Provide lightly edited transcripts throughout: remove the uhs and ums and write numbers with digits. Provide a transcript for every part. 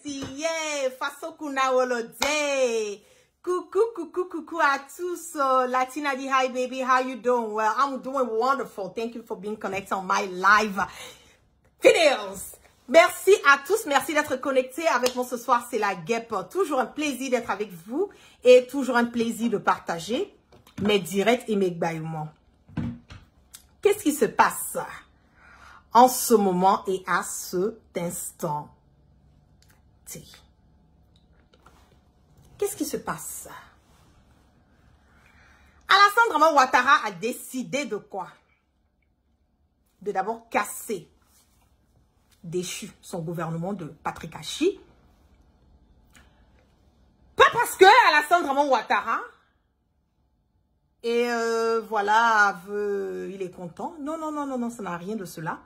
yeah, façon kuna wolode. Coucou à tous. Latina di hi baby, how you doing? Well, I'm doing wonderful. Thank you for being connected on my live videos. Merci à tous, merci d'être connectés avec moi ce soir, c'est la guêpe. Toujours un plaisir d'être avec vous et toujours un plaisir de partager mes directs et mes bâillements. Qu'est-ce qui se passe en ce moment et à cet instant? Qu'est-ce qui se passe? Alassane Draman Ouattara a décidé de quoi? De d'abord casser, déchu son gouvernement de Patrick Achi. Pas parce que Alassane Draman Ouattara et voilà, il est content. Non, ça n'a rien de cela.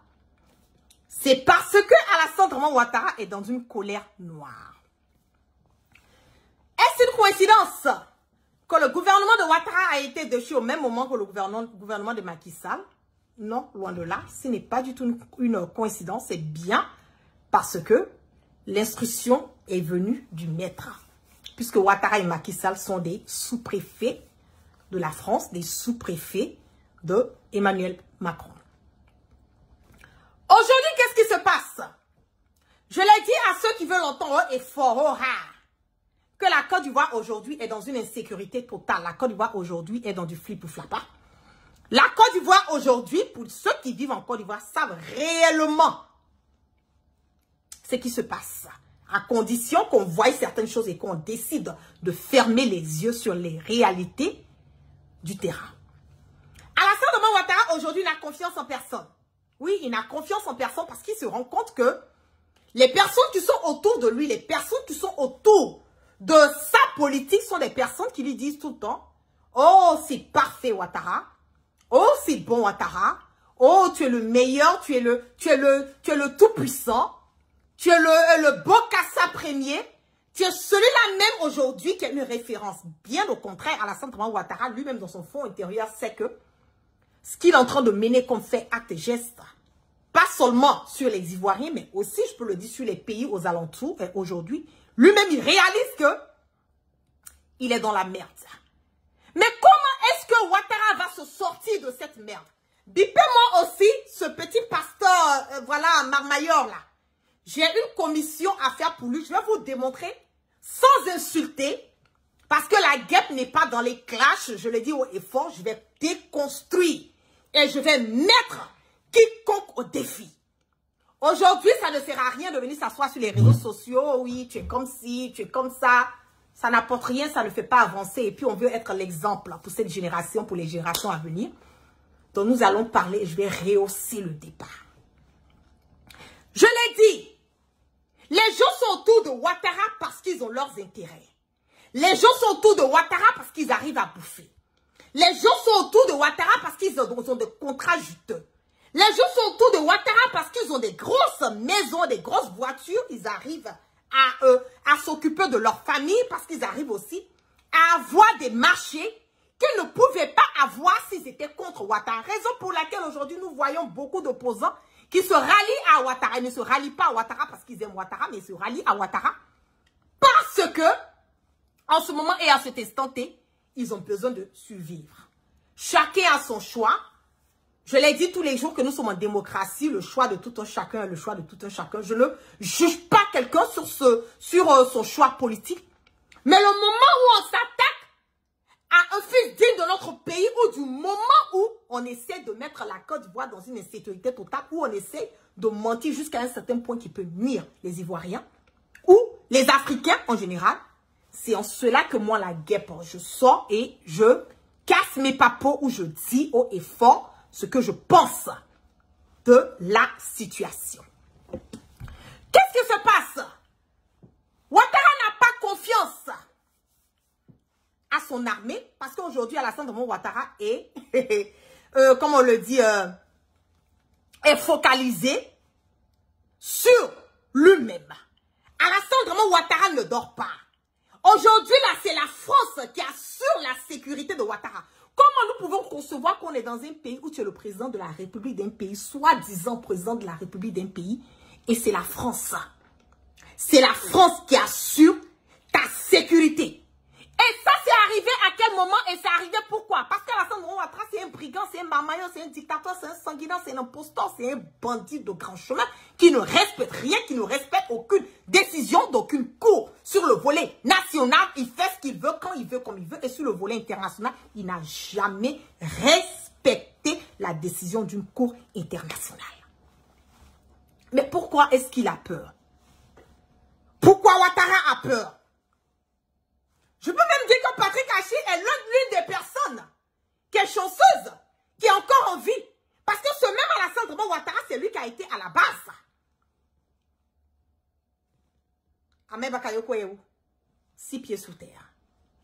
C'est parce que Alassane Draman Ouattara est dans une colère noire. Est-ce une coïncidence que le gouvernement de Ouattara a été déchu au même moment que le gouvernement de Macky Sall? Non, loin de là. Ce n'est pas du tout une coïncidence. C'est bien parce que l'instruction est venue du maître. Puisque Ouattara et Macky Sall sont des sous-préfets de la France, des sous-préfets de Emmanuel Macron. Aujourd'hui, qu'est-ce qui se passe? Je l'ai dit à ceux qui veulent entendre et fort que la Côte d'Ivoire aujourd'hui est dans une insécurité totale. La Côte d'Ivoire aujourd'hui est dans du flip ou flapa. La Côte d'Ivoire aujourd'hui, pour ceux qui vivent en Côte d'Ivoire, savent réellement ce qui se passe. À condition qu'on voie certaines choses et qu'on décide de fermer les yeux sur les réalités du terrain. Alassane Draman Ouattara aujourd'hui n'a confiance en personne. Oui, il n'a confiance en personne parce qu'il se rend compte que les personnes qui sont autour de lui, les personnes qui sont autour de sa politique sont des personnes qui lui disent tout le temps: oh, c'est parfait Ouattara. Oh, c'est bon Ouattara. Oh, tu es le meilleur, tu es le tout-puissant. Tu es le Bokassa premier. Tu es celui-là même aujourd'hui qui est une référence. Bien au contraire, Alassane Draman Ouattara, lui-même dans son fond intérieur, sait que ce qu'il est en train de mener comme fait, acte et geste, pas seulement sur les Ivoiriens, mais aussi, je peux le dire, sur les pays aux alentours, aujourd'hui, lui-même, il réalise que il est dans la merde. Mais comment est-ce que Ouattara va se sortir de cette merde? Bipez-moi aussi ce petit pasteur, voilà, Marmailleur là. J'ai une commission à faire pour lui. Je vais vous démontrer, sans insulter, parce que la guêpe n'est pas dans les clashs, je le dis haut et fort, je vais déconstruire et je vais mettre quiconque au défi. Aujourd'hui, ça ne sert à rien de venir s'asseoir sur les réseaux sociaux. Oui, tu es comme ci, tu es comme ça. Ça n'apporte rien, ça ne fait pas avancer. Et puis, on veut être l'exemple pour cette génération, pour les générations à venir. Donc, nous allons parler, je vais rehausser le débat. Je l'ai dit, les gens sont autour de Ouattara parce qu'ils ont leurs intérêts. Les gens sont autour de Ouattara parce qu'ils arrivent à bouffer. Les gens sont autour de Ouattara parce qu'ils ont des contrats juteux. Les gens sont autour de Ouattara parce qu'ils ont des grosses maisons, des grosses voitures. Ils arrivent à s'occuper de leur famille parce qu'ils arrivent aussi à avoir des marchés qu'ils ne pouvaient pas avoir s'ils étaient contre Ouattara. Raison pour laquelle aujourd'hui nous voyons beaucoup d'opposants qui se rallient à Ouattara. Ils ne se rallient pas à Ouattara parce qu'ils aiment Ouattara, mais ils se rallient à Ouattara parce que, en ce moment et à cet instant T, ils ont besoin de survivre. Chacun a son choix. Je l'ai dit tous les jours que nous sommes en démocratie, le choix de tout un chacun est le choix de tout un chacun. Je ne juge pas quelqu'un sur son choix politique. Mais le moment où on s'attaque à un fils digne de notre pays, ou du moment où on essaie de mettre la Côte d'Ivoire dans une insécurité totale, où on essaie de mentir jusqu'à un certain point qui peut nuire les Ivoiriens, ou les Africains en général, c'est en cela que moi, la guêpe, je sors et je casse mes papeaux, où je dis haut et fort ce que je pense de la situation. Qu'est-ce qui se passe? Ouattara n'a pas confiance à son armée parce qu'aujourd'hui, Alassane Draman Ouattara est, comme on le dit, est focalisé sur lui-même. Alassane Draman Ouattara ne dort pas. Aujourd'hui, là, c'est la France qui assure la sécurité de Ouattara. Comment nous pouvons concevoir qu'on est dans un pays où tu es le président de la République d'un pays, soi-disant président de la République d'un pays, et c'est la France. c'est la France qui assure ta sécurité. Et ça, c'est arrivé à quel moment et c'est arrivé pourquoi? Parce qu'Alassane Ouattara, c'est un brigand, c'est un marmaillon, c'est un dictateur, c'est un sanguinaire, c'est un imposteur, c'est un bandit de grand chemin qui ne respecte rien, qui ne respecte aucune décision d'aucune cour. Sur le volet national, il fait ce qu'il veut, quand il veut, comme il veut. Et sur le volet international, il n'a jamais respecté la décision d'une cour internationale. Mais pourquoi est-ce qu'il a peur? Pourquoi Ouattara a peur? Je peux même dire que Patrick Hachi est l'une des personnes qui est chanceuse, qui est encore en vie. Parce que ce même Alassane Ouattara, c'est lui qui a été à la base. Ahmed Bakayoko est où? 6 pieds sous terre.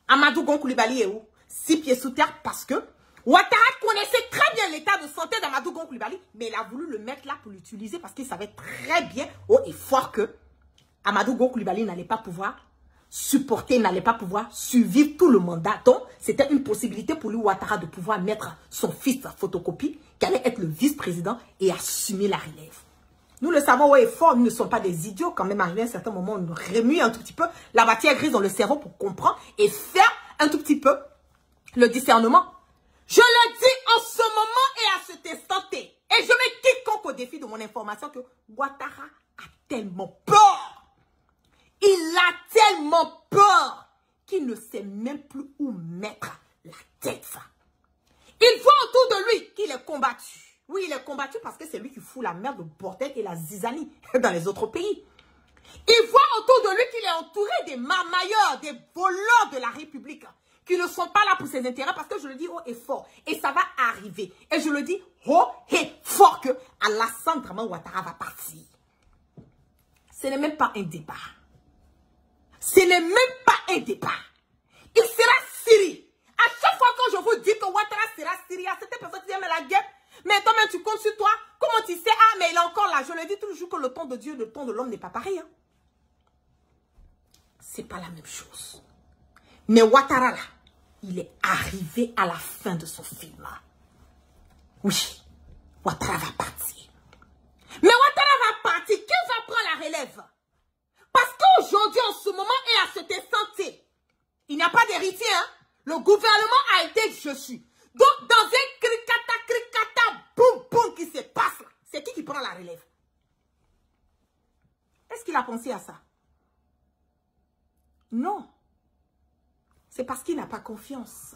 Amadou Gon Coulibaly est où? 6 pieds sous terre parce que Ouattara connaissait très bien l'état de santé d'Amadou Gon Coulibaly, mais il a voulu le mettre là pour l'utiliser parce qu'il savait très bien, haut et fort, que Amadou Gon Coulibaly n'allait pas pouvoir supporter, n'allait pas pouvoir survivre tout le mandat. Donc, c'était une possibilité pour lui, Ouattara, de pouvoir mettre son fils à photocopie, qui allait être le vice-président et assumer la relève. Nous le savons, ouais, fort, nous ne sommes pas des idiots. Quand même, arrivé à un certain moment, on nous remue un tout petit peu la matière grise dans le cerveau pour comprendre et faire un tout petit peu le discernement. Je le dis en ce moment et à cet instant T. Et je mets quiconque au défi de mon information que Ouattara a tellement peur. Il a tellement peur qu'il ne sait même plus où mettre la tête. Il voit autour de lui qu'il est combattu. Oui, il est combattu parce que c'est lui qui fout la merde, le bordel et la zizanie dans les autres pays. Il voit autour de lui qu'il est entouré des marmailleurs, des voleurs de la République, qui ne sont pas là pour ses intérêts, parce que je le dis haut et fort. Et ça va arriver. Et je le dis haut et fort que Alassane Ouattara va partir. Ce n'est même pas un débat. Ce n'est même pas un débat. Il sera Syrie. À chaque fois que je vous dis que Ouattara sera Syrie, c'est une personne qui dit mais la guerre, mais toi même tu comptes sur toi. Comment tu sais? Ah, mais il est encore là. Je le dis toujours que le temps de Dieu, le temps de l'homme n'est pas pareil. Hein? C'est pas la même chose. Mais Ouattara là, il est arrivé à la fin de son film. Oui, Ouattara va partir. Mais Ouattara va partir. Qui va prendre la relève? Parce qu'aujourd'hui, en ce moment et à cet instant T, il n'y a pas d'héritier. Hein? Le gouvernement a été dessus. Donc, dans un cricata, boum, boum qui se passe, c'est qui prend la relève? Est-ce qu'il a pensé à ça? Non. C'est parce qu'il n'a pas confiance.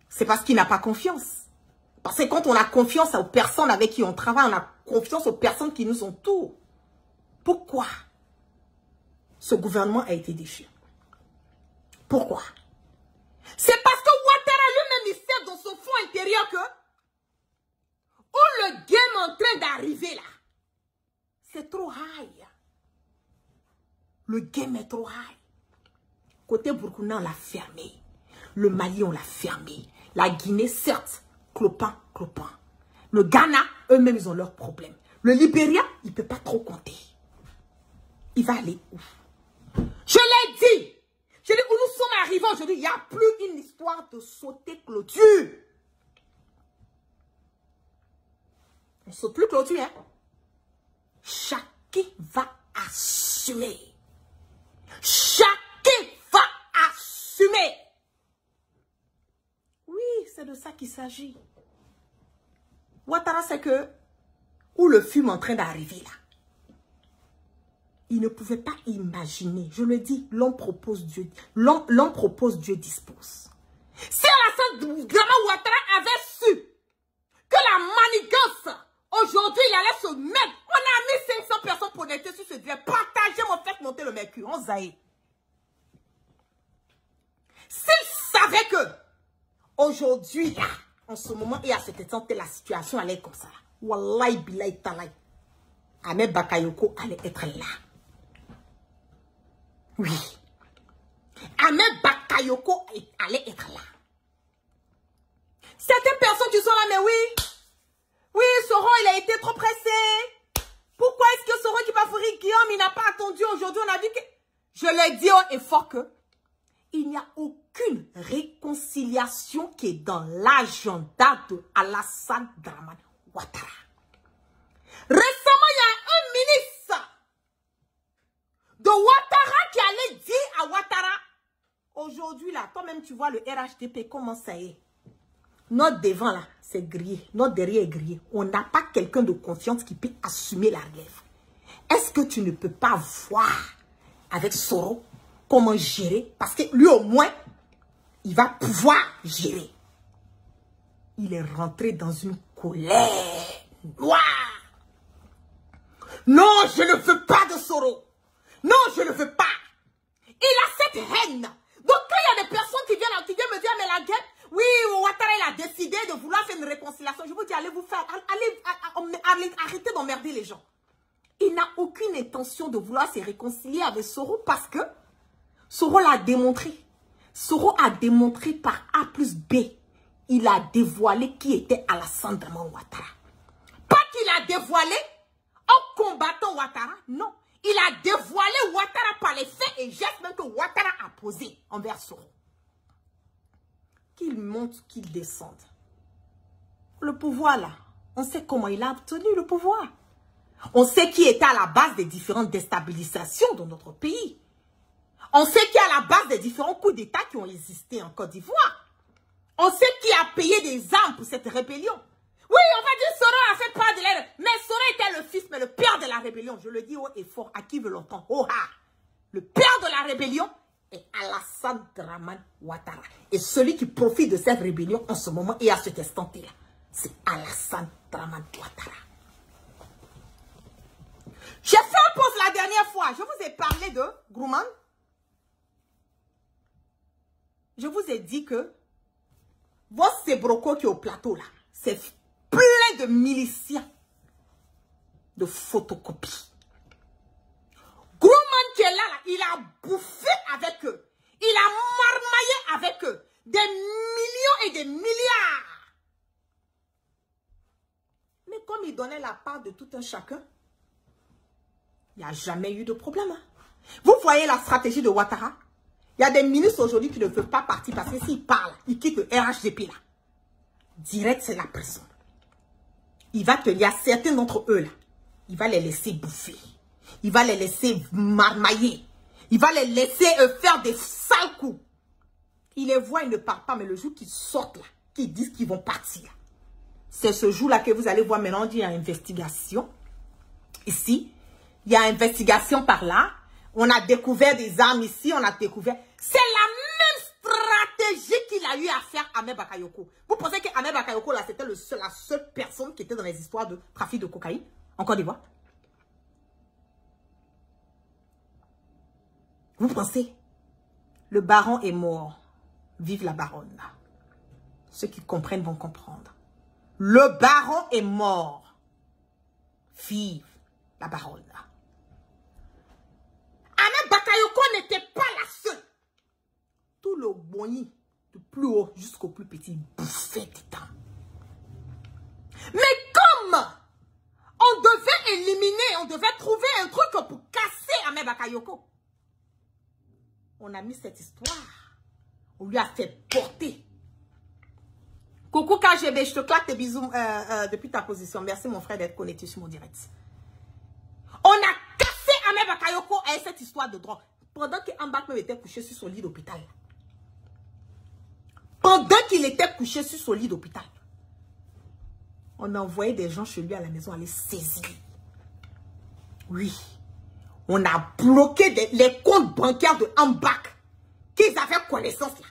C'est parce qu'il n'a pas confiance. Parce que quand on a confiance aux personnes avec qui on travaille, on a confiance aux personnes qui nous entourent. Pourquoi ce gouvernement a été déchu? Pourquoi? C'est parce que Ouattara lui-même, il sait dans son fond intérieur que où le game est en train d'arriver là, c'est trop high. Le game est trop high. Côté Burkina, on l'a fermé. Le Mali, on l'a fermé. La Guinée, certes, clopin. Le Ghana, eux-mêmes, ils ont leurs problèmes. Le Libéria, il ne peut pas trop compter. Il va aller où? Je l'ai dit. Je l'ai dit, où nous sommes arrivés aujourd'hui, il n'y a plus une histoire de sauter clôture. On ne saute plus clôture, hein? Chacun va assumer. Chacun va assumer. Oui, c'est de ça qu'il s'agit. Ouattara, c'est que où le fume en train d'arriver là. Il ne pouvait pas imaginer. Je le dis, l'homme propose, Dieu dispose. Si Alassane Ouattara avait su que la manigance, aujourd'hui, il allait se mettre. On a mis 500 personnes pour connectées sur ce direct. Partagez, mon fait monter le mercure. On zaïe. S'il savait que aujourd'hui, là, en ce moment, et à cet instant, la situation allait être comme ça. Wallahi billahi talay. Ahmed Bakayoko allait être là. Oui. Ahmed Bakayoko allait être là. Certaines personnes qui sont là, mais oui. Oui, Soro, il a été trop pressé. Pourquoi est-ce que Soro qui va fourrir Guillaume, il n'a pas attendu aujourd'hui? On a vu que... Je l'ai dit haut et fort que il n'y a aucune réconciliation qui est dans l'agenda de Alassane Dramane Ouattara. Récemment, il y a un ministre de Ouattara qui allait dire à Ouattara, aujourd'hui là, toi-même tu vois le RHDP, comment ça est. Notre devant là, c'est grillé. Notre derrière est grillé. On n'a pas quelqu'un de confiance qui peut assumer la relève. Est-ce que tu ne peux pas voir avec Soro comment gérer? Parce que lui au moins, il va pouvoir gérer. Il est rentré dans une colère noire. Non, je ne veux pas de Soro. Non, je ne veux pas. Il a cette haine. Donc quand il y a des personnes qui viennent me dire, mais la guerre, oui, Ouattara, il a décidé de vouloir faire une réconciliation. Je vous dis, allez vous faire, arrêtez d'emmerder les gens. Il n'a aucune intention de vouloir se réconcilier avec Soro parce que Soro l'a démontré. Soro a démontré par A plus B. Il a dévoilé qui était Alassane Draman Ouattara. Pas qu'il a dévoilé en combattant Ouattara, non. Il a dévoilé Ouattara par les faits et gestes même que Ouattara a posé envers Soro. Qu'il monte, qu'il descende. Le pouvoir là, on sait comment il a obtenu le pouvoir. On sait qui était à la base des différentes déstabilisations dans notre pays. On sait qui est à la base des différents coups d'État qui ont existé en Côte d'Ivoire. On sait qui a payé des armes pour cette rébellion. Oui, on va dire Soro a fait part de l'aide. Mais Soro était le fils, mais le père de la rébellion. Je le dis haut et fort, à qui veut l'entendre. Oh ha! Le père de la rébellion est Alassane Draman Ouattara. Et celui qui profite de cette rébellion en ce moment et à cet instant-là, c'est Alassane Draman Ouattara. J'ai fait un post la dernière fois. Je vous ai parlé de Grumman. Je vous ai dit que votre Sebroco qui est au plateau là, c'est plein de miliciens de photocopies. Grumman qui est là, il a bouffé avec eux. Il a marmaillé avec eux. Des millions et des milliards. Mais comme il donnait la part de tout un chacun, il n'y a jamais eu de problème. Hein. Vous voyez la stratégie de Ouattara? Il y a des ministres aujourd'hui qui ne veulent pas partir parce que s'ils parlent, ils quittent le RHDP là. Direct, c'est la prison. Il y a certains d'entre eux là, il va les laisser bouffer. Il va les laisser marmailler. Il va les laisser faire des sales coups. Il les voit, ils ne partent pas, mais le jour qu'ils sortent là, qu'ils disent qu'ils vont partir, c'est ce jour-là que vous allez voir maintenant, il y a investigation. Ici, il y a investigation par là. On a découvert des armes ici, on a découvert. C'est la même stratégie qu'il a eu à faire à Ahmed Bakayoko. Vous pensez que Ahmed Bakayoko, là, c'était la seule personne qui était dans les histoires de trafic de cocaïne en Côte d'Ivoire? Vous pensez? Le baron est mort. Vive la baronne. Ceux qui comprennent vont comprendre. Le baron est mort. Vive la baronne. Ahmed Bakayoko n'était pas la seule. Tout le boni, du plus haut jusqu'au plus petit, bouffait dedans. Mais comme on devait éliminer, on devait trouver un truc pour casser Ahmed Bakayoko, on a mis cette histoire. On lui a fait porter. Coucou KGB, je te claque des bisous depuis ta position. Merci mon frère d'être connecté sur mon direct. On a cassé Ahmed Bakayoko avec cette histoire de drogue. Pendant qu'Ambak même était couché sur son lit d'hôpital. Pendant qu'il était couché sur son lit d'hôpital. On a envoyé des gens chez lui à la maison à les saisir. Oui. On a bloqué les comptes bancaires de Ambak. Qu'ils avaient connaissance là.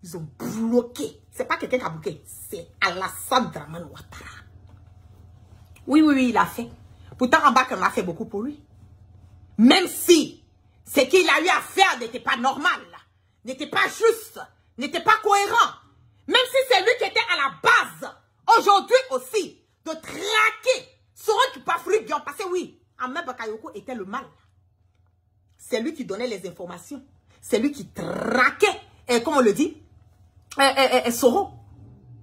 Ils ont bloqué. C'est pas quelqu'un qui a bloqué. C'est Alassane Draman Ouattara. Oui, il a fait. Pourtant, Ambak en a fait beaucoup pour lui. Même si ce qu'il a eu à faire n'était pas normal, n'était pas juste, n'était pas cohérent. Même si c'est lui qui était à la base, aujourd'hui aussi, de traquer Soro Kipafri-Bion. Parce que oui, Ahmed Bakayoko était le mal. C'est lui qui donnait les informations. C'est lui qui traquait, et comme on le dit, Soro.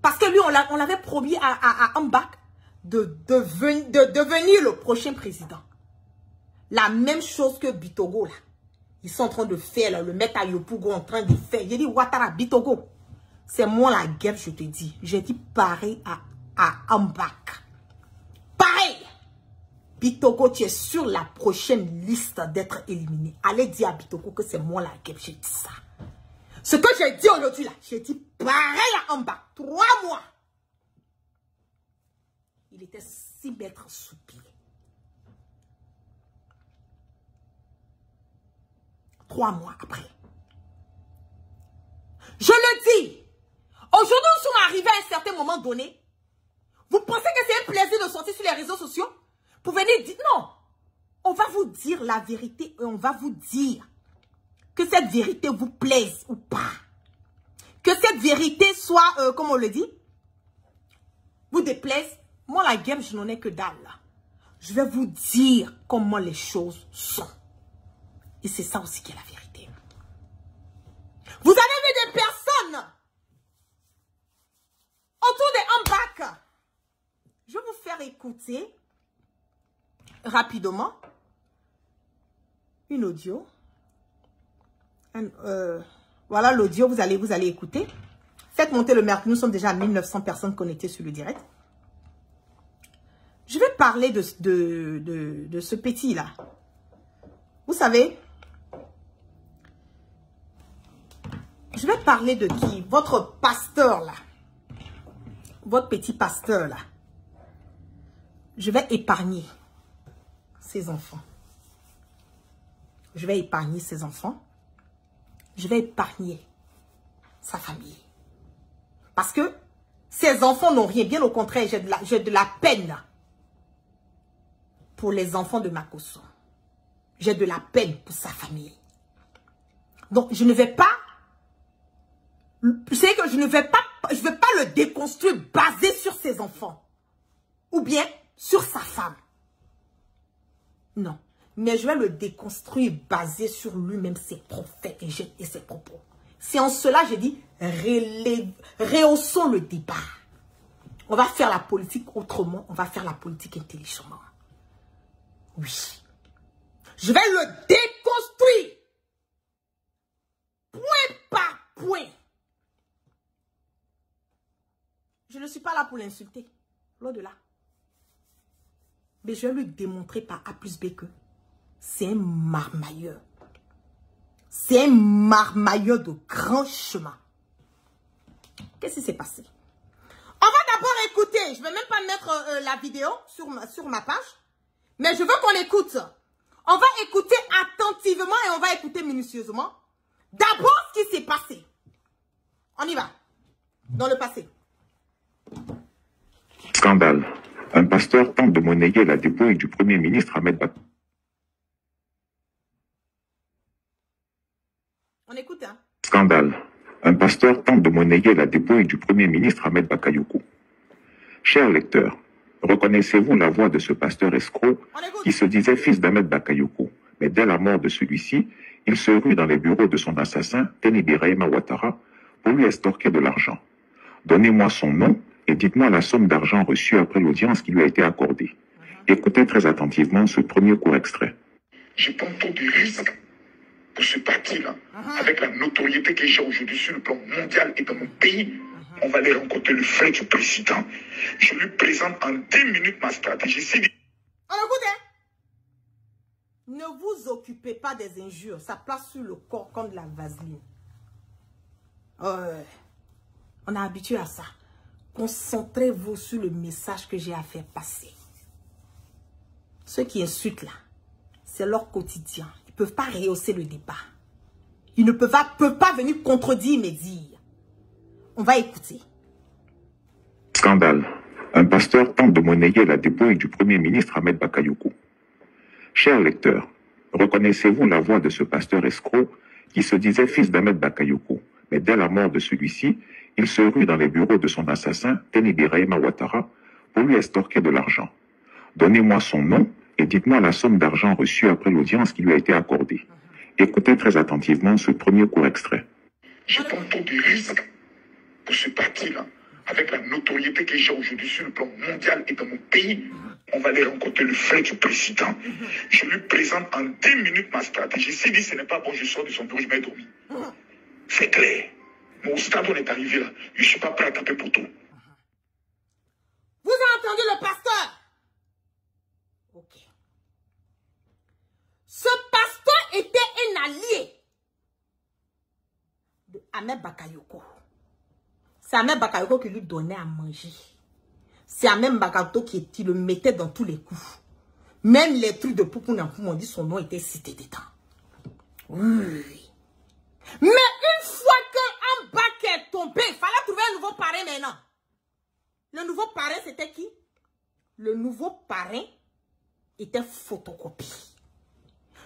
Parce que lui, on l'avait promis à Ambak de devenir le prochain président. La même chose que Bitogo, là. Ils sont en train de faire, là, le maître Ayopougo en train de faire. J'ai dit, Ouattara, Bitogo. C'est moi la guerre, je te dis. J'ai dit pareil à Ambak. Pareil. Bitoko, tu es sur la prochaine liste d'être éliminé. Allez dire à Bitoko que c'est moi la guêpe, j'ai dit ça. Ce que j'ai dit aujourd'hui là, j'ai dit pareil à Amba. 3 mois. Il était 6 mètres sous pied. 3 mois après. Je le dis. Aujourd'hui, nous sommes arrivés à un certain moment donné. Vous pensez que c'est un plaisir de sortir sur les réseaux sociaux? Pour venir dire, non. On va vous dire la vérité et on va vous dire que cette vérité vous plaise ou pas. Que cette vérité soit, comme on le dit, vous déplaise. Moi, la game, je n'en ai que dalle. Là. Je vais vous dire comment les choses sont. Et c'est ça aussi qui est la vérité. Vous avez vu des personnes autour des Ambak. Je vais vous faire écouter rapidement une audio. Voilà l'audio, vous allez écouter. Faites monter le mercredi, nous sommes déjà à 1900 personnes connectées sur le direct. Je vais parler de ce petit là. Vous savez, je vais parler de qui? Votre pasteur là. Votre petit pasteur là. Je vais épargner ses enfants. Je vais épargner ses enfants. Je vais épargner sa famille. Parce que ses enfants n'ont rien. Bien au contraire, j'ai de la peine pour les enfants de Makosso. J'ai de la peine pour sa famille. Donc, je ne vais pas... C'est que je ne vais pas... Je ne vais pas le déconstruire basé sur ses enfants. Ou bien sur sa femme. Non. Mais je vais le déconstruire basé sur lui-même, ses propres faits et ses propos. C'est en cela, j'ai dit, rehaussons le débat. On va faire la politique autrement. On va faire la politique intelligemment. Oui. Je vais le déconstruire. Point par point. Je ne suis pas là pour l'insulter. Loin de là. Mais je vais lui démontrer par A plus B que c'est un marmailleur. C'est un marmailleur de grand chemin. Qu'est-ce qui s'est passé? On va d'abord écouter. Je ne vais même pas mettre la vidéo sur ma page. Mais je veux qu'on écoute. On va écouter attentivement et on va écouter minutieusement. D'abord ce qui s'est passé. On y va. Dans le passé. Scandale. Un pasteur tente de monnayer la dépouille du Premier ministre Ahmed Bakayoko. On écoute, hein? Scandale. Un pasteur tente de monnayer la dépouille du Premier ministre Ahmed Bakayoko. Chers lecteurs, reconnaissez-vous la voix de ce pasteur escroc qui se disait fils d'Ahmed Bakayoko, mais dès la mort de celui-ci, il se rue dans les bureaux de son assassin, Teni Birahima Ouattara, pour lui estorquer de l'argent. Donnez-moi son nom et dites-moi la somme d'argent reçue après l'audience qui lui a été accordée. Écoutez très attentivement ce premier court extrait. Je prends trop de risques pour ce parti-là. Avec la notoriété que j'ai aujourd'hui sur le plan mondial et dans mon pays, on va aller rencontrer le frère du président. Je lui présente en 10 minutes ma stratégie. On écoute, hein? Ne vous occupez pas des injures. Ça passe sur le corps comme de la vaseline. On est habitué à ça. Concentrez-vous sur le message que j'ai à faire passer. Ceux qui insultent là, c'est leur quotidien. Ils ne peuvent pas rehausser le débat. Ils ne peuvent pas venir contredire mes dires. On va écouter. Scandale. Un pasteur tente de monnayer la dépouille du Premier ministre Ahmed Bakayoko. Chers lecteurs, reconnaissez-vous la voix de ce pasteur escroc qui se disait fils d'Ahmed Bakayoko, mais dès la mort de celui-ci, il se rue dans les bureaux de son assassin, Teni Birahima Ouattara, pour lui estorquer de l'argent. Donnez-moi son nom et dites-moi la somme d'argent reçue après l'audience qui lui a été accordée. Écoutez très attentivement ce premier court extrait. Je prends trop de risques pour ce parti-là. Avec la notoriété que j'ai aujourd'hui sur le plan mondial et dans mon pays, on va aller rencontrer le frère du président. Je lui présente en 10 minutes ma stratégie. S'il dit ce n'est pas bon, je sors de son bureau, je vais dormir. C'est clair. Mais au stade où on est arrivé là, je ne suis pas prêt à taper pour tout. Vous avez entendu le pasteur? Ok. Ahmed Bakayoko. C'est Ahmed Bakayoko qui lui donnait à manger. C'est Ahmed Bakayoko qui le mettait dans tous les coups. Même les trucs de Poupou m'ont dit son nom était cité dedans. Oui. Mais une fois que Ambak est tombé, il fallait trouver un nouveau parrain maintenant. Le nouveau parrain, c'était qui? Le nouveau parrain était photocopie.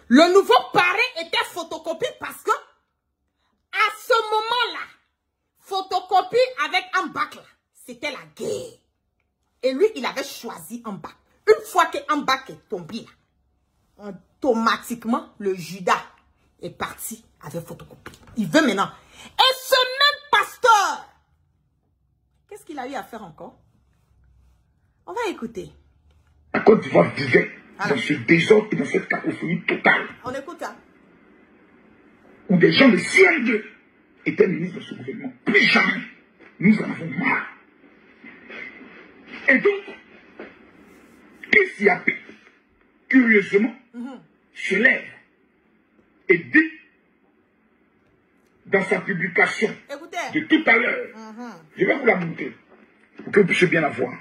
Le nouveau parrain était photocopie parce que, à ce moment-là, photocopie avec Ambak, c'était la guerre. Et lui, il avait choisi Ambak. Une fois que Ambak est tombé, là, automatiquement, le Judas est parti avec photocopie. Il veut maintenant. Et ce même pasteur, qu'est-ce qu'il a eu à faire encore? On va écouter. La Côte d'Ivoire vivait dans ce désordre et dans cette cacophonie totale. On écoute, hein? Où des gens de CND étaient ministres de ce gouvernement. Plus jamais, nous en avons marre. Et donc, Chris Yapé, curieusement, se lève et dit dans sa publication de tout à l'heure, je vais vous la montrer pour que vous puissiez bien la voir.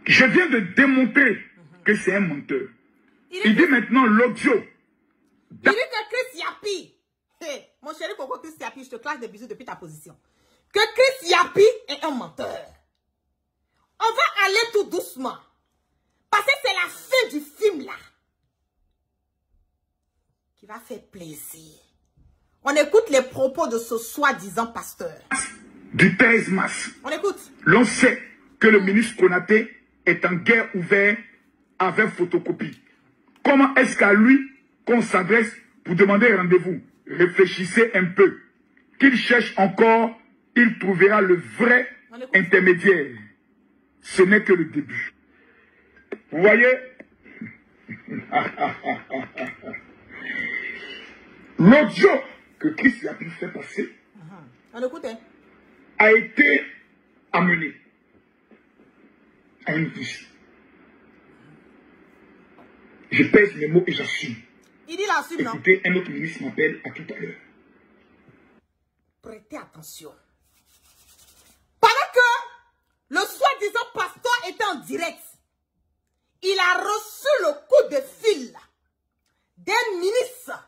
Je viens de démontrer que c'est un menteur. Il dit maintenant l'audio. Il dit que Chris Yapi, hey, mon chéri Coco Chris Yapi, je te claque des bisous depuis ta position. Que Chris Yapi est un menteur. On va aller tout doucement. Parce que c'est la fin du film là. Qui va faire plaisir. On écoute les propos de ce soi-disant pasteur. Du 13 mars. On écoute. L'on sait que le ministre Konaté est en guerre ouverte avec photocopie. Comment est-ce qu'à lui qu'on s'adresse pour demander rendez-vous? Réfléchissez un peu. Qu'il cherche encore, il trouvera le vrai intermédiaire. Ce n'est que le début. Vous voyez? L'audio que Chris a pu faire passer a été amené à une piste. Je pèse mes mots et j'assume. Il dit l'assume, non? Écoutez, un autre ministre m'appelle à tout à l'heure. Prêtez attention. Pendant que le soi-disant pasteur était en direct, il a reçu le coup de fil d'un ministre.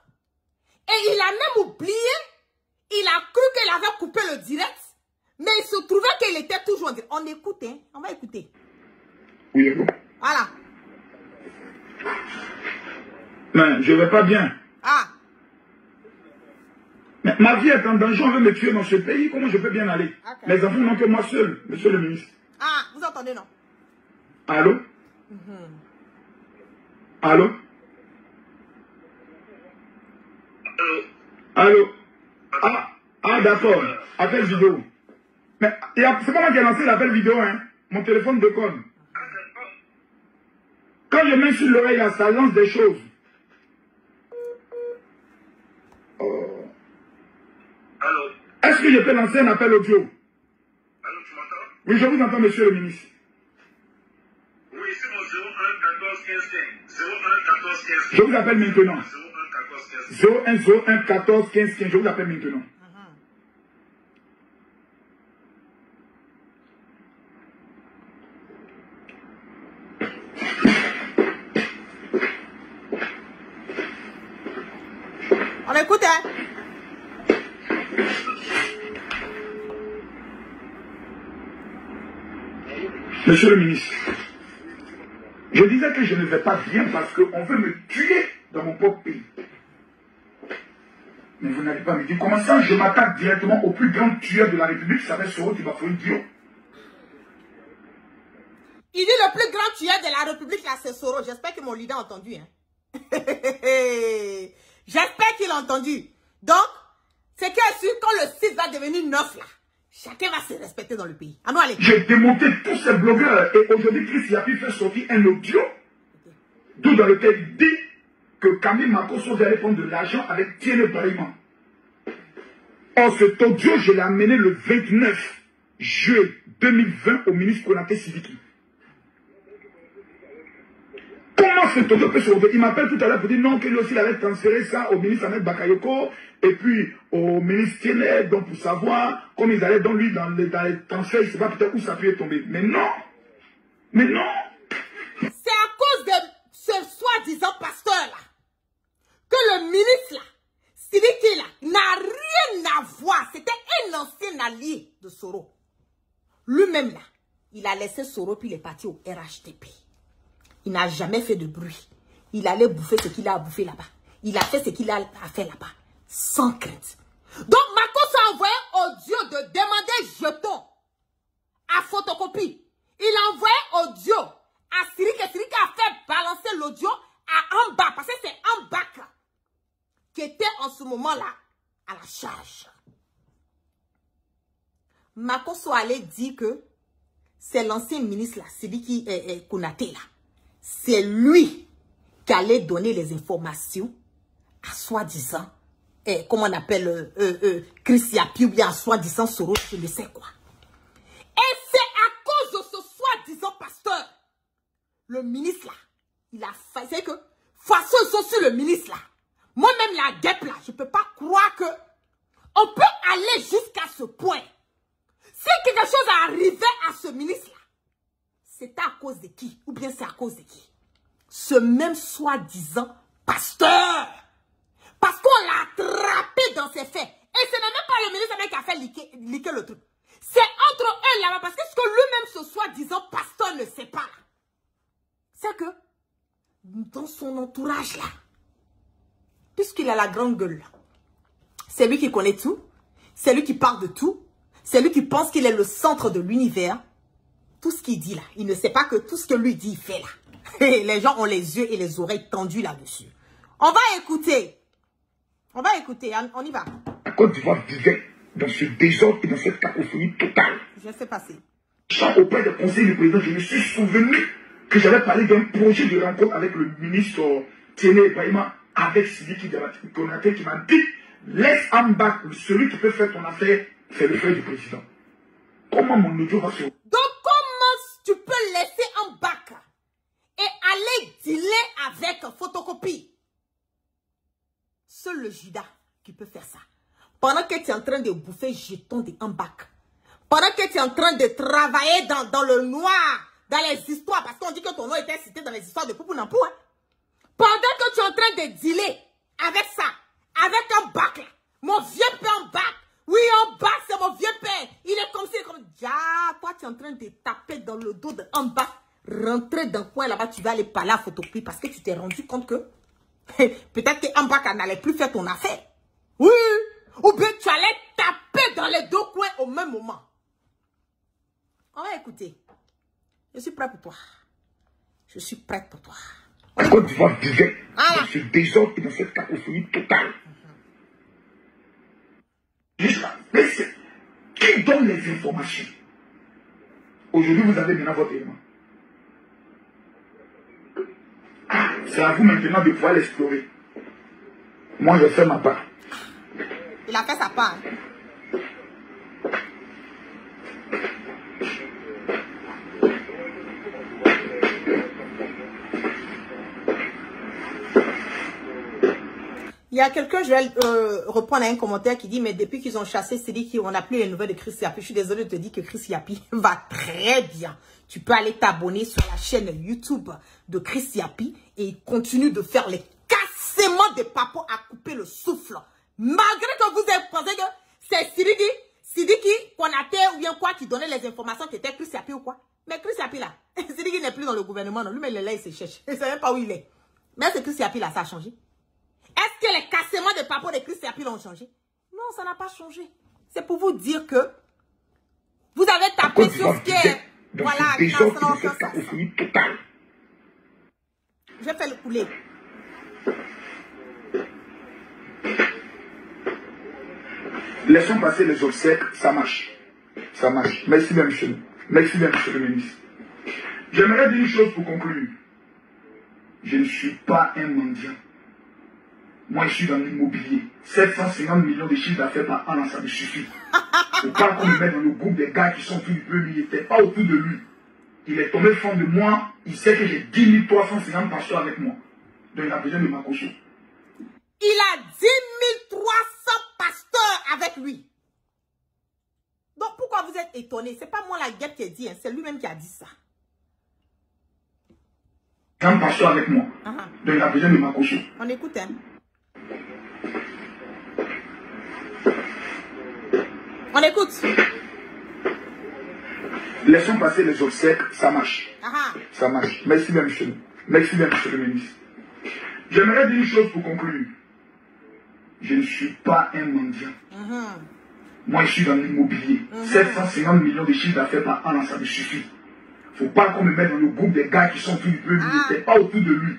Et il a même oublié, il a cru qu'il avait coupé le direct, mais il se trouvait qu'il était toujours en direct. On écoute, hein? On va écouter. Oui, allô? Voilà. Mais je ne vais pas bien. Ah. Mais ma vie est en danger, on veut me tuer dans ce pays, comment je peux bien aller? Okay. Mes enfants n'ont que moi seul, monsieur le ministre. Ah, vous entendez, non? Allô? Allô? Allô? Ah d'accord. Appel vidéo. Mais c'est pas moi qui ai lancé l'appel vidéo, hein. Mon téléphone déconne. Quand je mets sur l'oreille, là, ça lance des choses. Oh. Allô? Est-ce que je peux lancer un appel audio? Allô, tu m'entends? Oui, je vous entends, monsieur le ministre. Oui, c'est mon 01 14 15 15. 01 14 15 15. Je vous appelle maintenant. 01 14 15 15. 01 14 15 15. Je vous appelle maintenant. On écoute, hein? Monsieur le ministre, je disais que je ne vais pas bien parce qu'on veut me tuer dans mon propre pays. Mais vous n'allez pas me dire comment ça, je m'attaque directement au plus grand tueur de la République, ça va être Soro Tibafoy Dio. Il dit le plus grand tueur de la République, là, c'est Soro. J'espère que mon leader a entendu, hein? J'espère qu'il a entendu. Donc, c'est que sûr, quand le 6 va devenir 9, là, chacun va se respecter dans le pays. Ah non, allez. J'ai démonté tous ces blogueurs et aujourd'hui, Chris Yapi fait sortir un audio d'où dans lequel il dit que Camille Makosso devait prendre de l'argent avec Tiene Barima. Or, cet audio, je l'ai amené le 29 juillet 2020 au ministre Konaté Sidiki. Comment ce Toto peut se retrouver? Il m'appelle tout à l'heure pour dire non, que lui aussi il avait transféré ça au ministre Ahmed Bakayoko et puis au ministre Tiennet, donc pour savoir comme ils allaient dans lui dans les transferts, il ne sait pas peut-être où ça peut tomber. Mais non! Mais non! C'est à cause de ce soi-disant pasteur-là que le ministre là, Sidiki là, n'a rien à voir. C'était un ancien allié de Soro. Lui-même là, il a laissé Soro puis il est parti au RHTP. Il n'a jamais fait de bruit. Il allait bouffer ce qu'il a bouffé là-bas. Il a fait ce qu'il a fait là-bas. Sans crainte. Donc, Makos a envoyé audio de demander jeton à photocopie. Il a envoyé audio à Sirik et Sirik a fait balancer l'audio à Amba. Parce que c'est Amba qui était en ce moment-là à la charge. Makos a allé dire que c'est l'ancien ministre là, Sidiki Konaté là. C'est lui qui allait donner les informations à soi-disant, comment on appelle, Chris Yapi ou bien à soi-disant Soro, je ne sais quoi. Et c'est à cause de ce soi-disant pasteur, le ministre là, il a fait, c'est que, façon ils sont sur le ministre là. Moi-même la guêpe là, je ne peux pas croire que on peut aller jusqu'à ce point. Si quelque chose arrivait à ce ministre là, c'est à cause de qui? Ou bien c'est à cause de qui? Ce même soi-disant pasteur. Parce qu'on l'a attrapé dans ses faits. Et ce n'est même pas le ministre qui a fait liquer le truc. C'est entre eux là-bas. Parce que ce que lui-même, ce soi-disant pasteur ne sait pas. C'est que dans son entourage là, puisqu'il a la grande gueule là, c'est lui qui connaît tout. C'est lui qui parle de tout. C'est lui qui pense qu'il est le centre de l'univers. Tout ce qu'il dit là, il ne sait pas que tout ce que lui dit, il fait là. Et les gens ont les yeux et les oreilles tendus là-dessus. On va écouter. On va écouter, on y va. La Côte d'Ivoire vivait dans ce désordre et dans cette cacophonie totale. Je sais passer. Auprès du conseil du président, je me suis souvenu que j'avais parlé d'un projet de rencontre avec le ministre Tiennet Ibrahima, avec Sidiki Konaté qui m'a dit, laisse en bas celui qui peut faire ton affaire, c'est le frère du président. Comment mon audio va se... Donc comment tu peux laisser en bac et aller dealer avec photocopie? Seul le Judas qui peut faire ça. Pendant que tu es en train de bouffer jetons de en bac. Pendant que tu es en train de travailler dans le noir, dans les histoires, parce qu'on dit que ton nom était cité dans les histoires de Poupou Nampou. Hein? Pendant que tu es en train de dealer avec ça, avec un bac là, mon vieux père en bac. Oui, en bas, c'est mon vieux père. Il est comme si, comme... Ah, toi, tu es en train de taper dans le dos de en bas. Rentrer dans le coin là-bas, tu vas aller parler à photocopie parce que tu t'es rendu compte que peut-être que en bas, n'allait plus faire ton affaire. Oui, ou bien tu allais taper dans les deux coins au même moment. On va écouter. Je suis prêt pour toi. Je suis prête pour toi. La Côte d'Ivoire vivait dans ce désordre et dans cette cacophonie totale. Mais qui donne les informations? Aujourd'hui, vous avez maintenant votre élément. C'est à vous maintenant de pouvoir l'explorer. Moi, je fais ma part. Il a fait sa part. Il y a quelqu'un, je vais reprendre un commentaire qui dit, mais depuis qu'ils ont chassé Sidiki, on n'a plus les nouvelles de Chris Yapi. Je suis désolée de te dire que Chris Yapi va très bien. Tu peux aller t'abonner sur la chaîne YouTube de Chris Yapi et il continue de faire les cassements des papos à couper le souffle. Malgré que vous avez pensé que c'est Sidiki Konaté ou bien quoi qui donnait les informations qui étaient Chris Yapi ou quoi. Mais Chris Yapi là, Sidiki n'est plus dans le gouvernement, non. Lui, mais il est là, il se cherche. Il ne sait même pas où il est. Mais c'est Chris Yapi là, ça a changé. Est-ce que les cassements de papos de Chris Yapi ont changé? Non, ça n'a pas changé. C'est pour vous dire que vous avez tapé sur ce qui est... Voilà, je vais faire le poulet. Laissons passer les obsèques, ça marche. Ça marche. Merci bien, monsieur. Merci bien, monsieur le ministre. J'aimerais dire une chose pour conclure. Je ne suis pas un mendiant. Moi, je suis dans l'immobilier. 750 millions de chiffres d'affaires par an, ça me suffit. Faut pas qu'on me mette dans le groupe des gars qui sont autour du premier. Il n'était pas autour de lui. Il est tombé fond de moi. il sait que j'ai 10 350 pasteurs avec moi. Donc il a besoin de ma caution. Il a 10 300 pasteurs avec lui. Donc pourquoi vous êtes étonnés? C'est pas moi la guêpe qui a dit, hein, c'est lui-même qui a dit ça. Un pasteur avec moi. Donc il a besoin de ma caution. On écoute, hein. On écoute. Laissons passer les obsèques, ça marche. Ça marche. Merci bien, monsieur. Merci bien, monsieur le ministre. J'aimerais dire une chose pour conclure. Je ne suis pas un mendiant. Moi, je suis dans l'immobilier. 750 millions de chiffres d'affaires par an, ça me suffit. Il ne faut pas qu'on me mette dans le groupe des gars qui sont tout peu. Il n'était pas autour de lui.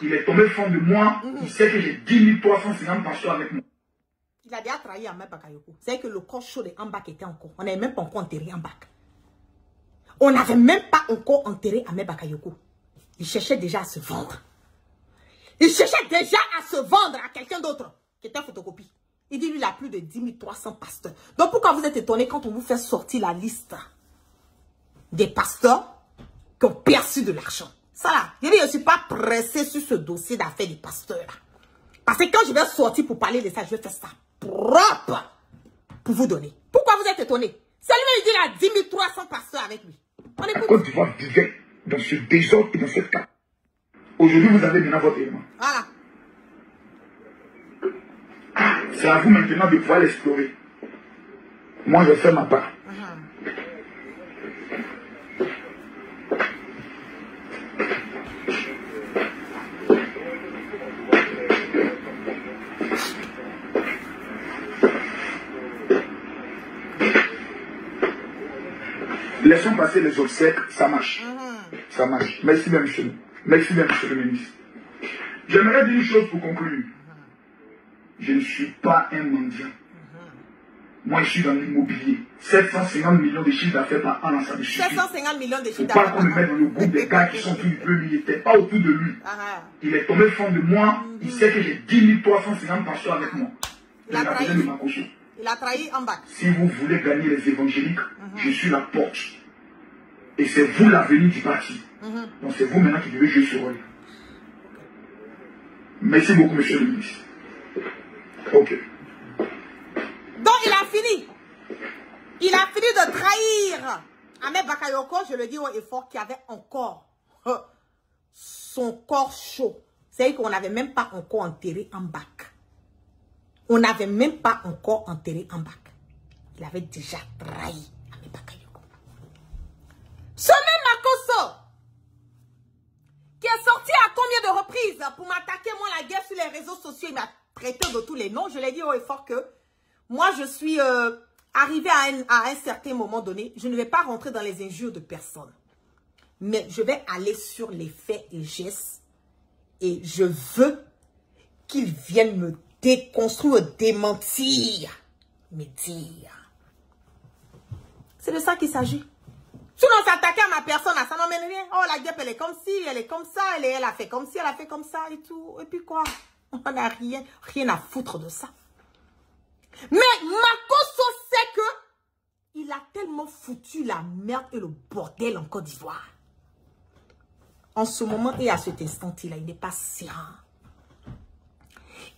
Il est tombé fond de moi. Il sait que j'ai 10 350 pasteurs avec moi. Il a déjà trahi Ahmed Bakayoko. C'est que le corps chaud de Ambak était encore. On n'avait même pas encore enterré Ambak. On n'avait même pas encore enterré Ahmed Bakayoko. Il cherchait déjà à se vendre. Il cherchait déjà à se vendre à quelqu'un d'autre qui était photocopie. Il dit lui, il a plus de 10 300 pasteurs. Donc pourquoi vous êtes étonnés quand on vous fait sortir la liste des pasteurs qui ont perçu de l'argent? Ça là, je ne suis pas pressé sur ce dossier d'affaires des pasteurs. Parce que quand je vais sortir pour parler de ça, je vais faire ça propre pour vous donner. Pourquoi vous êtes étonnés? C'est lui qui dit il a 10 300 pasteurs avec lui. On écoute. La Côte d'Ivoire vivait dans ce désordre et dans cette cas. Aujourd'hui, vous avez maintenant votre élément. Voilà. C'est à vous maintenant de pouvoir l'explorer. Moi, je fais ma part. Laissons passer les obsèques, ça marche. Ça marche. Merci bien, monsieur. Merci bien, monsieur le ministre. J'aimerais dire une chose pour conclure. Je ne suis pas un mendiant. Moi, je suis dans l'immobilier. 750 millions de chiffres d'affaires par an, ça me suffit. 750 millions de chiffres d'affaires. Il ne faut pas qu'on me mette dans le groupe des gars qui sont tout peu. Il n'était pas autour de lui. Il est tombé fond de moi. Il sait que j'ai 10 350 pasteurs avec moi. Il a besoin de ma caution. Il a trahi Ambak. Si vous voulez gagner les évangéliques, je suis la porte. Et c'est vous l'avenir du parti. Donc c'est vous maintenant qui devez jouer ce rôle. Merci beaucoup, monsieur le ministre. Ok. Donc il a fini. Il a fini de trahir Ahmed Bakayoko, je le dis haut et fort, qui avait encore son corps chaud. C'est-à-dire qu'on n'avait même pas encore enterré Ambak. On n'avait même pas encore enterré Ambak. Il avait déjà trahi Ahmed Bakayoko. Ce même Makosso, qui est sorti à combien de reprises pour m'attaquer, moi, la guerre sur les réseaux sociaux, il m'a traité de tous les noms. Je l'ai dit haut et fort que moi, je suis arrivé à un certain moment donné. Je ne vais pas rentrer dans les injures de personne. Mais je vais aller sur les faits et gestes. Et je veux qu'ils viennent me déconstruire, démentir, me dire. C'est de ça qu'il s'agit. Sinon, s'attaquer à ma personne, ça n'emmène rien. Oh, la guêpe, elle est comme ci, elle est comme ça, elle a fait comme ci, elle a fait comme ça et tout. Et puis quoi? On n'a rien à foutre de ça. Mais Makosso sait que il a tellement foutu la merde et le bordel en Côte d'Ivoire. En ce moment et à cet instant-là, il n'est pas serein.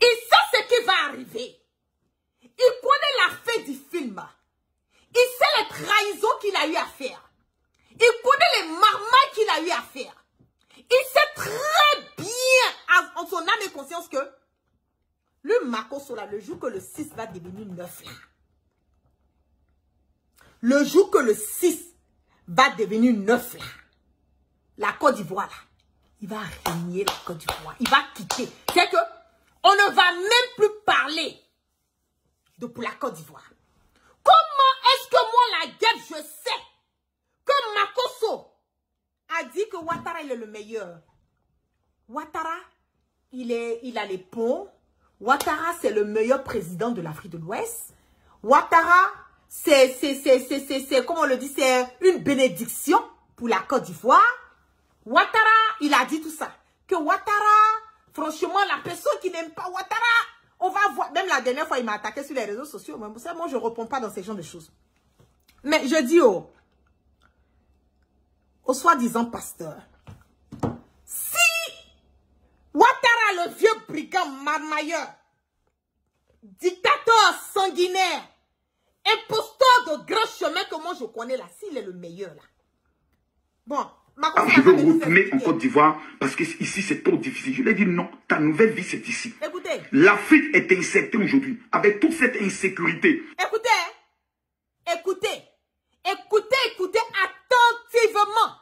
Il sait ce qui va arriver. Il connaît la fin du film. Il sait les trahisons qu'il a eu à faire. Il connaît les marmailles qu'il a eu à faire. Il sait très bien, en son âme et conscience, que le Makosso, là, le jour que le 6 va devenir 9, là. Le jour que le 6 va devenir 9, là. La Côte d'Ivoire, là. Il va régner la Côte d'Ivoire. Il va quitter. C'est que on ne va même plus parler de pour la Côte d'Ivoire. Comment est-ce que moi, la guêpe, je sais que Makosso a dit que Ouattara, il est le meilleur? Ouattara, il a les ponts. Ouattara, c'est le meilleur président de l'Afrique de l'Ouest. Ouattara, c'est, comment on le dit, c'est une bénédiction pour la Côte d'Ivoire. Ouattara, il a dit tout ça. Que Ouattara, franchement, la personne qui n'aime pas Ouattara, on va voir. Même la dernière fois, il m'a attaqué sur les réseaux sociaux. Moi, je ne réponds pas dans ces genres de choses. Mais je dis aux soi-disant pasteurs, brigand marmailleur, dictateur sanguinaire, imposteur de grand chemin que moi je connais là, s'il est le meilleur là. Bon, je veux retourner en Côte d'Ivoire parce que ici c'est trop difficile. Je lui ai dit non, ta nouvelle vie c'est ici. Écoutez. L'Afrique est incertaine aujourd'hui avec toute cette insécurité. Écoutez attentivement.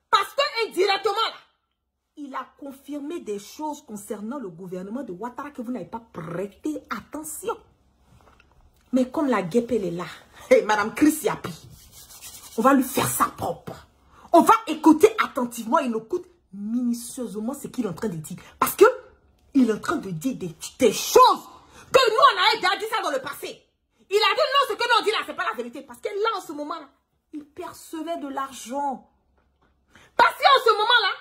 Parce que indirectement là, il a confirmé des choses concernant le gouvernement de Ouattara que vous n'avez pas prêté attention. Mais comme la guêpe elle est là, hey, Madame Chris Yapi, on va lui faire sa propre. On va écouter attentivement, il écoute minutieusement ce qu'il est en train de dire. Parce que il est en train de dire des choses que nous on a déjà dit ça dans le passé. Il a dit non, ce que nous on dit là, c'est pas la vérité. Parce que là, en ce moment-là, il percevait de l'argent. Parce qu'en ce moment-là,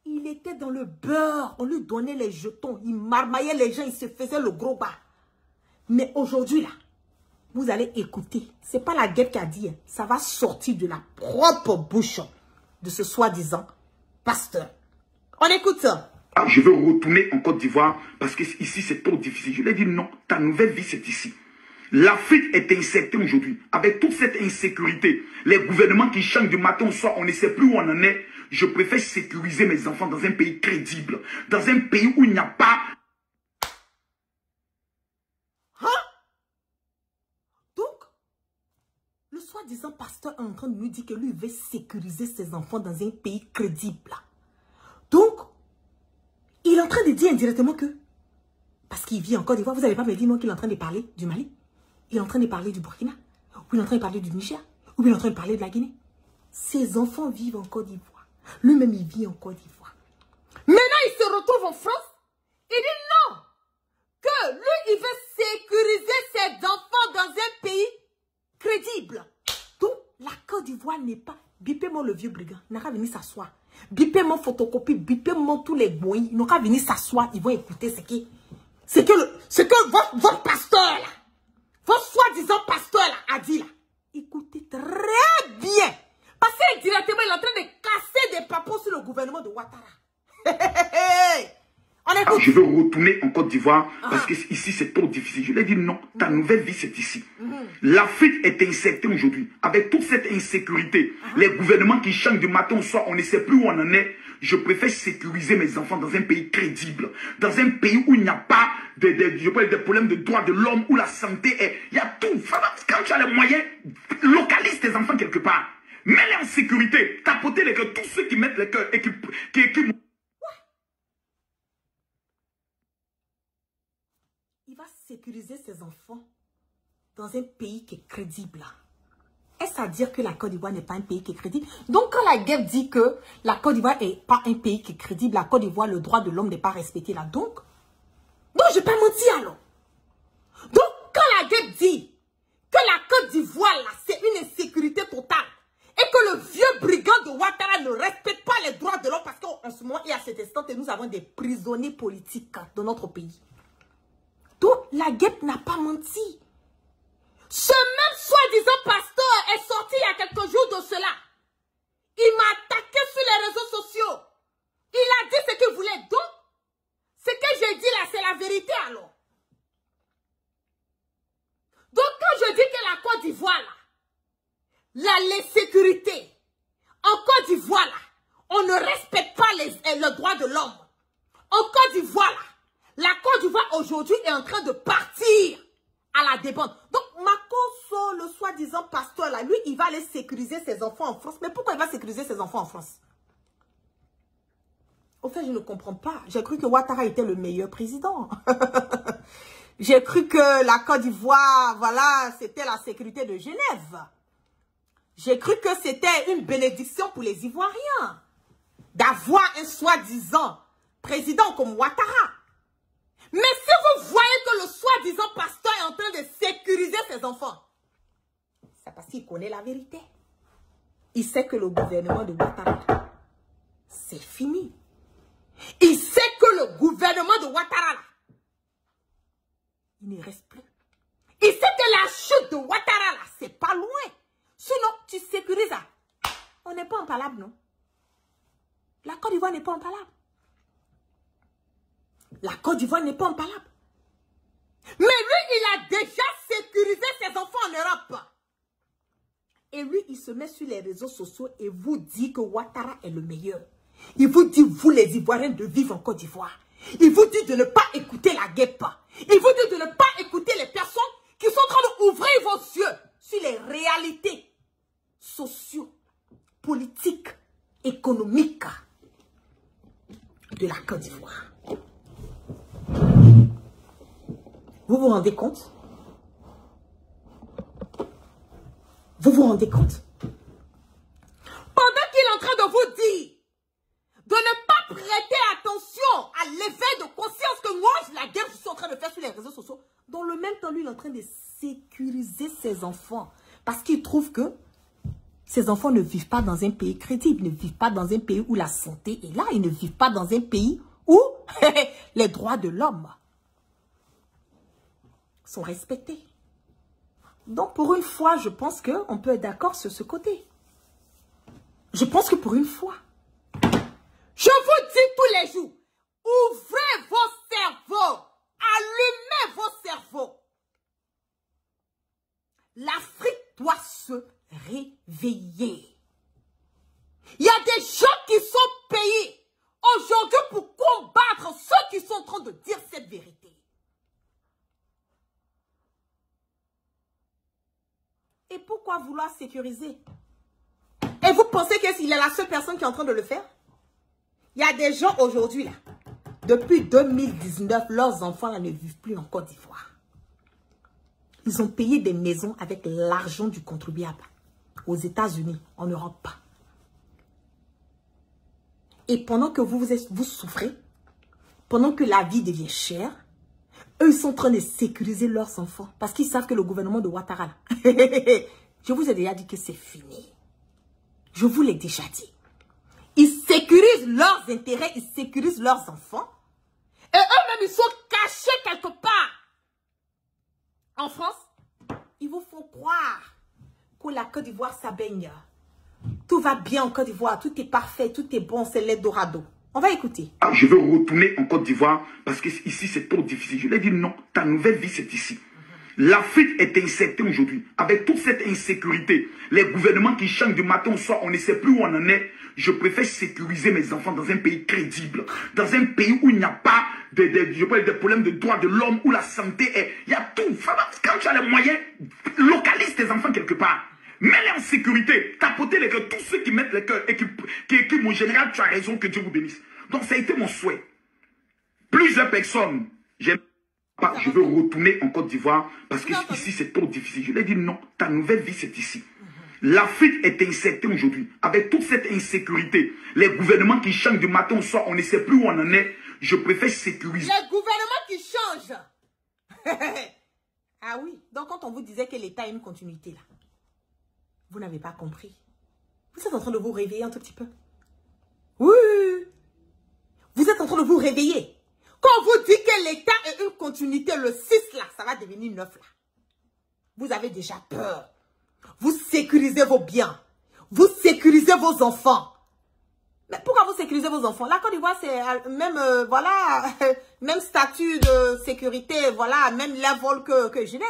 il était dans le beurre. On lui donnait les jetons. Il marmaillait les gens. Il se faisait le gros bas. Mais aujourd'hui, là, vous allez écouter. Ce n'est pas la guêpe qui a dit. Hein. Ça va sortir de la propre bouche de ce soi-disant pasteur. On écoute ça. Je veux retourner en Côte d'Ivoire parce que ici, c'est trop difficile. Je lui ai dit non, ta nouvelle vie, c'est ici. L'Afrique est incertaine aujourd'hui avec toute cette insécurité. Les gouvernements qui changent du matin au soir, on ne sait plus où on en est. Je préfère sécuriser mes enfants dans un pays crédible, dans un pays où il n'y a pas... Hein? Donc, le soi-disant pasteur est en train de nous dire que lui veut sécuriser ses enfants dans un pays crédible. Donc, il est en train de dire indirectement que, parce qu'il vit en Côte d'Ivoire, vous n'avez pas me dit non qu'il est en train de parler du Mali. Il est en train de parler du Burkina, ou il est en train de parler du Niger, ou il est en train de parler de la Guinée. Ses enfants vivent en Côte d'Ivoire. Lui-même, il vit en Côte d'Ivoire. Maintenant, il se retrouve en France. Il dit non, que lui, il veut sécuriser ses enfants dans un pays crédible. Donc, la Côte d'Ivoire n'est pas... Bipez-moi le vieux brigand. Il n'a qu'à venir s'asseoir. Bipez-moi photocopie, bipez-moi tous les boys. Ils n'ont qu'à venir s'asseoir. Ils vont écouter ce que votre pasteur là, votre soi-disant pasteur là, a dit là. Écoutez très bien. Parce que directement, il est en train de casser des papos sur le gouvernement de Ouattara. On écoute. Je veux retourner en Côte d'Ivoire parce que ici, c'est trop difficile. Je lui ai dit non, ta nouvelle vie, c'est ici. L'Afrique est incertaine aujourd'hui avec toute cette insécurité. Les gouvernements qui changent du matin au soir, on ne sait plus où on en est. Je préfère sécuriser mes enfants dans un pays crédible, dans un pays où il n'y a pas des problèmes de droits de l'homme, où la santé est... Il y a tout. Quand tu as les moyens, localise tes enfants quelque part. Mets-les en sécurité. Tapoter les cœurs. Tous ceux qui mettent les cœurs et qui Il va sécuriser ses enfants dans un pays qui est crédible. Est-ce à dire que la Côte d'Ivoire n'est pas un pays qui est crédible? Donc, quand la guerre dit que la Côte d'Ivoire n'est pas un pays qui est crédible, la Côte d'Ivoire, le droit de l'homme n'est pas respecté là. Donc je ne vais pas mentir alors. Donc, quand la guerre dit que la Côte d'Ivoire, là, c'est une insécurité totale et que le vieux brigand de Ouattara ne respecte pas les droits de l'homme parce qu'en ce moment, et à cet instant, nous avons des prisonniers politiques dans notre pays. Donc, la guêpe n'a pas menti. Ce même soi-disant pasteur est sorti il y a quelques jours de cela. Il m'a attaqué sur les réseaux sociaux. Il a dit ce qu'il voulait. Donc, ce que j'ai dit là, c'est la vérité alors. Donc, quand je dis que la Côte d'Ivoire, là, l'insécurité, en Côte d'Ivoire, là, on ne respecte pas le droit de l'homme. En Côte d'Ivoire, là, la Côte d'Ivoire aujourd'hui est en train de partir à la débande. Donc, Makoso, le soi-disant pasteur, là, lui, il va aller sécuriser ses enfants en France. Mais pourquoi il va sécuriser ses enfants en France? Au fait, je ne comprends pas. J'ai cru que Ouattara était le meilleur président. J'ai cru que la Côte d'Ivoire, voilà, c'était la sécurité de Genève. J'ai cru que c'était une bénédiction pour les Ivoiriens d'avoir un soi-disant président comme Ouattara. Mais si vous voyez que le soi-disant pasteur est en train de sécuriser ses enfants, c'est parce qu'il connaît la vérité. Il sait que le gouvernement de Ouattara, c'est fini. Il sait que le gouvernement de Ouattara, il ne reste plus. Il sait que la chute de Ouattara, c'est pas loin. Sinon, tu sécurises ça. On n'est pas en palabre, non? La Côte d'Ivoire n'est pas en palabre. la Côte d'Ivoire n'est pas impalable. Mais lui, il a déjà sécurisé ses enfants en Europe. Et lui, il se met sur les réseaux sociaux et vous dit que Ouattara est le meilleur. Il vous dit, vous les Ivoiriens, de vivre en Côte d'Ivoire. Il vous dit de ne pas écouter la guêpe. Il vous dit de ne pas écouter les personnes qui sont en train d'ouvrir vos yeux sur les réalités sociaux, politiques, économiques de la Côte d'Ivoire. Vous vous rendez compte? Vous vous rendez compte? Pendant qu'il est en train de vous dire de ne pas prêter attention à l'éveil de conscience que moi, la guerre, je suis en train de faire sur les réseaux sociaux, dans le même temps, lui, il est en train de sécuriser ses enfants. Parce qu'il trouve que ses enfants ne vivent pas dans un pays crédible, ne vivent pas dans un pays où la santé est là, ils ne vivent pas dans un pays où les droits de l'homme sont respectés. Donc, pour une fois, je pense qu'on peut être d'accord sur ce côté. Je pense que pour une fois, je vous dis tous les jours, ouvrez vos cerveaux, allumez vos cerveaux. L'Afrique doit se réveiller. Il y a des gens qui sont payés aujourd'hui pour combattre ceux qui sont en train de dire cette vérité. Et pourquoi vouloir sécuriser? Et vous pensez qu'il est la seule personne qui est en train de le faire? Il y a des gens aujourd'hui, là, depuis 2019, leurs enfants là, ne vivent plus en Côte d'Ivoire. Ils ont payé des maisons avec l'argent du contribuable aux États-Unis, en Europe. Et pendant que vous souffrez, pendant que la vie devient chère, eux, ils sont en train de sécuriser leurs enfants parce qu'ils savent que le gouvernement de Ouattara, là, je vous ai déjà dit que c'est fini. Je vous l'ai déjà dit. Ils sécurisent leurs intérêts, ils sécurisent leurs enfants. Et eux-mêmes, ils sont cachés quelque part. En France, ils vous font croire que la Côte d'Ivoire, ça baigne. Tout va bien en Côte d'Ivoire, tout est parfait, tout est bon, c'est l'Eldorado. On va écouter. Je veux retourner en Côte d'Ivoire parce que ici, c'est trop difficile. Je lui ai dit non, ta nouvelle vie, c'est ici. L'Afrique est incertaine aujourd'hui. Avec toute cette insécurité, les gouvernements qui changent du matin au soir, on ne sait plus où on en est. Je préfère sécuriser mes enfants dans un pays crédible. Dans un pays où il n'y a pas des problèmes de droits de l'homme, où la santé est... Il y a tout. Quand tu as les moyens, localise tes enfants quelque part. Mets-les en sécurité. Tapoter les cœurs. Tous ceux qui mettent les cœurs et qui écrivent mon général, tu as raison, que Dieu vous bénisse. Donc ça a été mon souhait. Plusieurs personnes, je veux retourner en Côte d'Ivoire parce que ici c'est trop difficile. Je lui ai dit non, ta nouvelle vie c'est ici. L'Afrique est incertaine aujourd'hui. Avec toute cette insécurité, les gouvernements qui changent du matin au soir, on ne sait plus où on en est. Je préfère sécuriser. Les gouvernements qui changent. Ah oui, donc quand on vous disait que l'État a une continuité là, vous n'avez pas compris. Vous êtes en train de vous réveiller un tout petit peu. Oui. Vous êtes en train de vous réveiller. Quand on vous dit que l'État est une continuité, le 6 là, ça va devenir 9 là. Vous avez déjà peur. Vous sécurisez vos biens. Vous sécurisez vos enfants. Mais pourquoi vous sécurisez vos enfants? La Côte d'Ivoire, c'est même, voilà, même statut de sécurité, voilà, même level que Genève.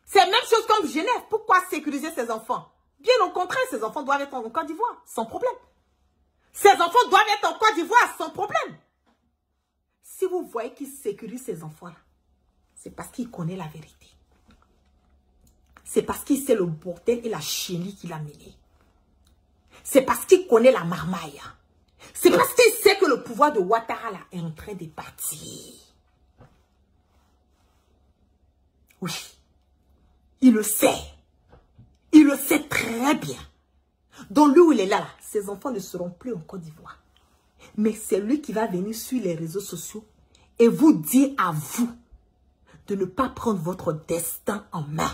C'est la même chose comme Genève. Pourquoi sécuriser ses enfants? Bien au contraire, ces enfants doivent être en Côte d'Ivoire, sans problème. Ces enfants doivent être en Côte d'Ivoire, sans problème. Si vous voyez qu'il sécurise ces enfants-là, c'est parce qu'il connaît la vérité. C'est parce qu'il sait le bordel et la chenille qu'il a mené. C'est parce qu'il connaît la marmaille. C'est parce qu'il sait que le pouvoir de Ouattara là, est en train de partir. Oui. Il le sait. Il le sait très bien. Dans lui où il est là, ses enfants ne seront plus en Côte d'Ivoire. Mais c'est lui qui va venir sur les réseaux sociaux et vous dire à vous de ne pas prendre votre destin en main.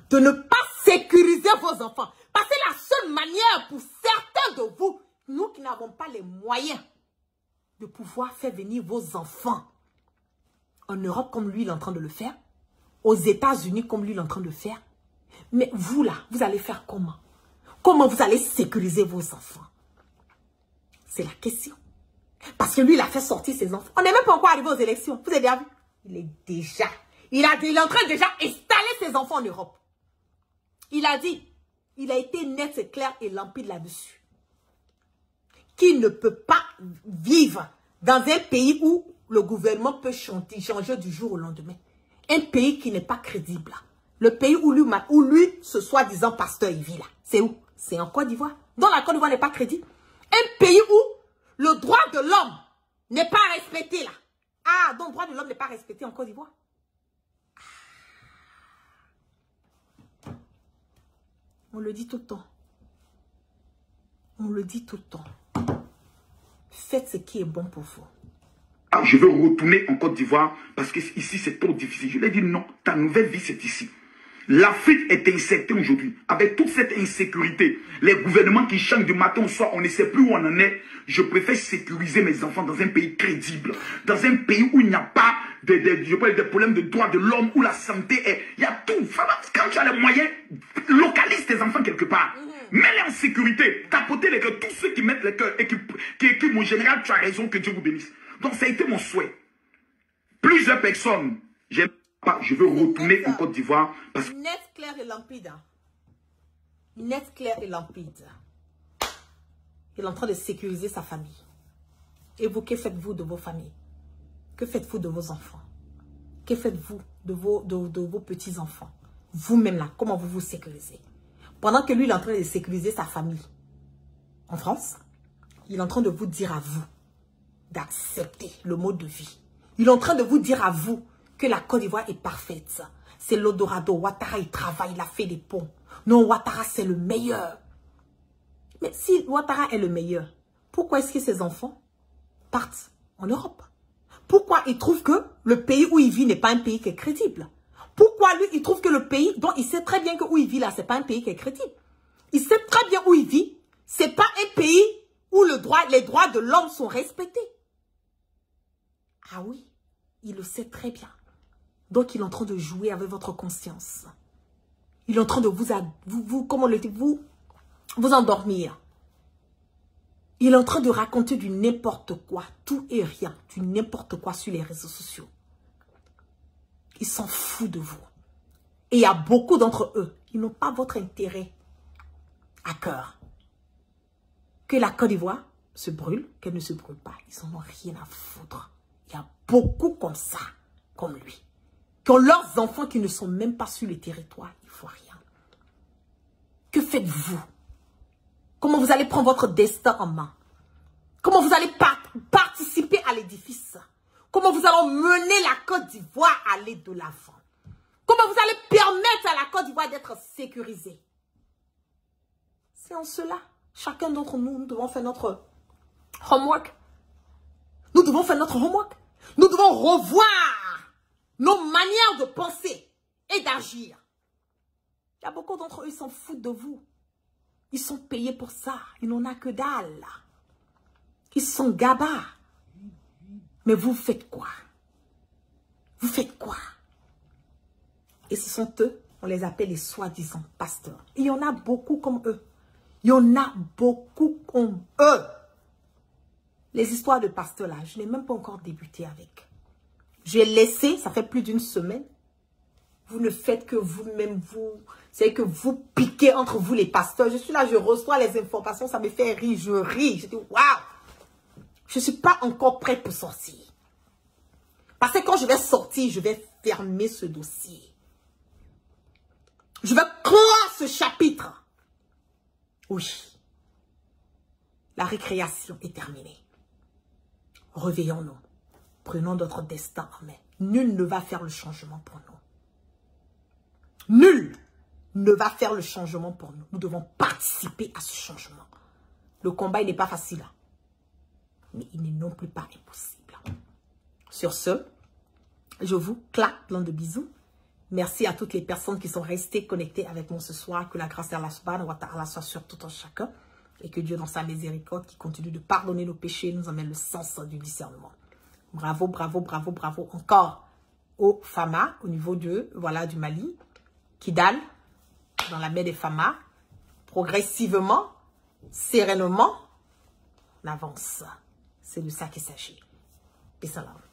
De ne pas sécuriser vos enfants. Parce que la seule manière pour certains de vous, nous qui n'avons pas les moyens de pouvoir faire venir vos enfants en Europe comme lui il est en train de le faire, aux États-Unis comme lui il est en train de le faire. Mais vous là, vous allez faire comment? Comment vous allez sécuriser vos enfants? C'est la question. Parce que lui, il a fait sortir ses enfants. On n'est même pas encore arrivé aux élections. Vous avez bien vu? Il est en train de déjà installer ses enfants en Europe. Il a dit, il a été net et clair et limpide là-dessus. Qu'il ne peut pas vivre dans un pays où le gouvernement peut changer du jour au lendemain. Un pays qui n'est pas crédible. Le pays où lui ce soi-disant pasteur, il vit là. C'est où? C'est en Côte d'Ivoire. Donc la Côte d'Ivoire n'est pas crédible. Un pays où le droit de l'homme n'est pas respecté là. Ah, donc le droit de l'homme n'est pas respecté en Côte d'Ivoire. On le dit tout le temps. On le dit tout le temps. Faites ce qui est bon pour vous. Je veux retourner en Côte d'Ivoire parce que ici c'est trop difficile. Je lui ai dit non, ta nouvelle vie c'est ici. L'Afrique est incertaine aujourd'hui. Avec toute cette insécurité, les gouvernements qui changent du matin au soir, on ne sait plus où on en est. Je préfère sécuriser mes enfants dans un pays crédible. Dans un pays où il n'y a pas des problèmes de droits de l'homme, où la santé est... Il y a tout. Quand tu as les moyens, localise tes enfants quelque part. Mets-les en sécurité. Tapotez les cœurs. Tous ceux qui mettent les cœurs et qui écrivent mon général, tu as raison, que Dieu vous bénisse. Donc ça a été mon souhait. Plusieurs personnes, je veux retourner en Côte d'Ivoire parce que... Net, clair et limpide. Net, clair et limpide. Il est en train de sécuriser sa famille. Et vous, que faites-vous de vos familles? Que faites-vous de vos enfants? Que faites-vous de vos petits-enfants? Vous-même là, comment vous vous sécurisez? Pendant que lui, il est en train de sécuriser sa famille en France, il est en train de vous dire à vous d'accepter le mode de vie. Il est en train de vous dire à vous que la Côte d'Ivoire est parfaite. C'est l'Eldorado. Ouattara, il travaille, il a fait des ponts. Non, Ouattara, c'est le meilleur. Mais si Ouattara est le meilleur, pourquoi est-ce que ses enfants partent en Europe? Pourquoi il trouve que le pays où il vit n'est pas un pays qui est crédible? Pourquoi lui, il trouve que le pays, dont il sait très bien que où il vit là, c'est pas un pays qui est crédible? Il sait très bien où il vit. C'est pas un pays où les droits de l'homme sont respectés. Ah oui, il le sait très bien. Donc, il est en train de jouer avec votre conscience. Il est en train de vous endormir. Il est en train de raconter du n'importe quoi, tout et rien, du n'importe quoi sur les réseaux sociaux. Il s'en fout de vous. Et il y a beaucoup d'entre eux qui n'ont pas votre intérêt à cœur. Que la Côte d'Ivoire se brûle, qu'elle ne se brûle pas. Ils n'en ont rien à foutre. Il y a beaucoup comme ça, comme lui. Qui ont leurs enfants qui ne sont même pas sur le territoire. Il ne faut rien. Que faites-vous? Comment vous allez prendre votre destin en main? Comment vous allez participer à l'édifice? Comment vous allez mener la Côte d'Ivoire à aller de l'avant? Comment vous allez permettre à la Côte d'Ivoire d'être sécurisée? C'est en cela, chacun d'entre nous, nous devons faire notre homework. Nous devons faire notre homework. Nous devons revoir nos manières de penser et d'agir. Il y a beaucoup d'entre eux, ils s'en foutent de vous. Ils sont payés pour ça. Ils n'en ont que dalle. Ils sont gabas. Mais vous faites quoi? Vous faites quoi? Et ce sont eux, on les appelle les soi-disant pasteurs. Et il y en a beaucoup comme eux. Il y en a beaucoup comme eux. Les histoires de pasteurs là, je n'ai même pas encore débuté avec. J'ai laissé, ça fait plus d'une semaine. Vous ne faites que vous-même, c'est que vous piquez entre vous les pasteurs. Je suis là, je reçois les informations, ça me fait rire, je ris. Je dis, waouh! Je ne suis pas encore prête pour sortir. Parce que quand je vais sortir, je vais fermer ce dossier. Je vais clore ce chapitre. Oui. La récréation est terminée. Réveillons-nous. Prenons notre destin en main. Nul ne va faire le changement pour nous. Nul ne va faire le changement pour nous. Nous devons participer à ce changement. Le combat, il n'est pas facile. Mais il n'est non plus pas impossible. Sur ce, je vous claque plein de bisous. Merci à toutes les personnes qui sont restées connectées avec moi ce soir. Que la grâce d'Allah subhanahu wa ta'ala soit sur tout un chacun. Et que Dieu, dans sa miséricorde, qui continue de pardonner nos péchés, nous amène le sens du discernement. Bravo, bravo, bravo, bravo encore aux Fama, au niveau du Mali. Kidal, dans la baie des Fama. Progressivement, sereinement, on avance. C'est de ça qu'il s'agit. Peace and love.